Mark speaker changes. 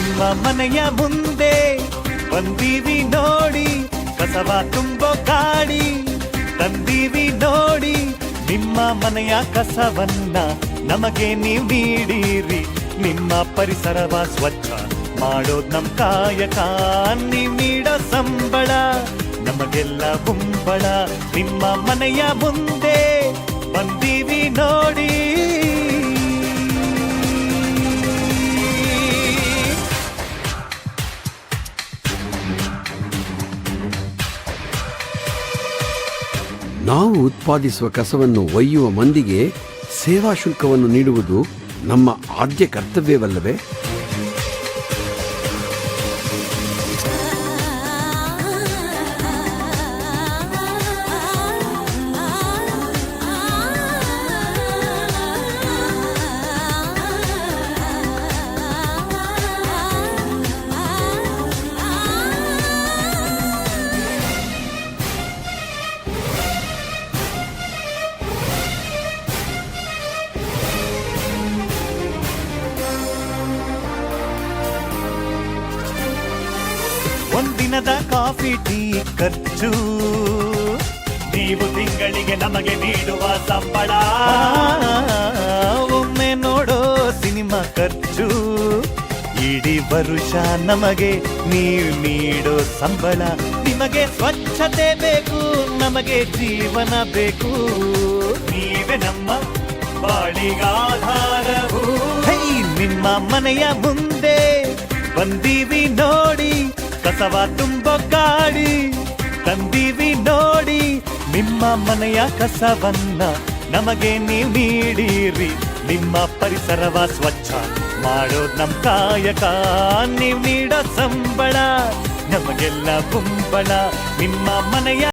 Speaker 1: ನಿಮ್ಮ ಮನೆಯ ಮುಂದೆ ಬಂದೀವಿ ನೋಡಿ, ಕಸವ ತುಂಬೋ ಗಾಡಿ ತಂದೀವಿ ನೋಡಿ. ನಿಮ್ಮ ಮನೆಯ ಕಸವನ್ನ ನಮಗೆ ನೀವು ನೀಡಿರಿ, ನಿಮ್ಮ ಪರಿಸರವ ಸ್ವಚ್ಛ ಮಾಡೋದ್ ನಮ್ ಕಾಯಕ. ನೀವ್ ನೀಡೋ ಸಂಬಳ ನಮಗೆಲ್ಲ ಗುಂಬಳ. ನಿಮ್ಮ ಮನೆಯ ಮುಂದೆ ಬಂದೀವಿ ನೋಡಿ.
Speaker 2: ನಾವು ಉತ್ಪಾದಿಸುವ ಕಸವನ್ನು ಒಯ್ಯುವ ಮಂದಿಗೆ ಸೇವಾ ಶುಲ್ಕವನ್ನು ನೀಡುವುದು ನಮ್ಮ ಆದ್ಯ ಕರ್ತವ್ಯವಲ್ಲವೇ?
Speaker 1: ಒಂದಿನದ ಕಾಫಿ ಟೀ ಖರ್ಚು ನೀವು ತಿಂಗಳಿಗೆ ನಮಗೆ ನೀಡುವ ಸಂಬಳ. ಒಮ್ಮೆ ನೋಡೋ ಸಿನಿಮಾ ಖರ್ಚು ಇಡೀ ವರುಷ ನಮಗೆ ನೀವು ನೀಡೋ ಸಂಬಳ. ನಿಮಗೆ ಸ್ವಚ್ಛತೆ ಬೇಕು, ನಮಗೆ ಜೀವನ ಬೇಕು, ನೀವೇ ನಮ್ಮ ಬಾಳಿಗಾಧಾರವು. ನಿಮ್ಮ ಮನೆಯ ಮುಂದೆ ಬಂದೀವಿ ನೋಡಿ, ಕಸವ ತುಂಬೋ ಗಾಡಿ ತಂದೀವಿ ನೋಡಿ. ನಿಮ್ಮ ಮನೆಯ ಕಸವನ್ನ ನಮಗೆ ನೀವು ನೀಡಿರಿ, ನಿಮ್ಮ ಪರಿಸರವ ಸ್ವಚ್ಛ ಮಾಡೋದ್ ನಮ್ ಕಾಯಕ. ನೀವ್ ನೀಡೋ ಸಂಬಳ ನಮಗೆಲ್ಲ ಗುಂಬಳ. ನಿಮ್ಮ ಮನೆಯ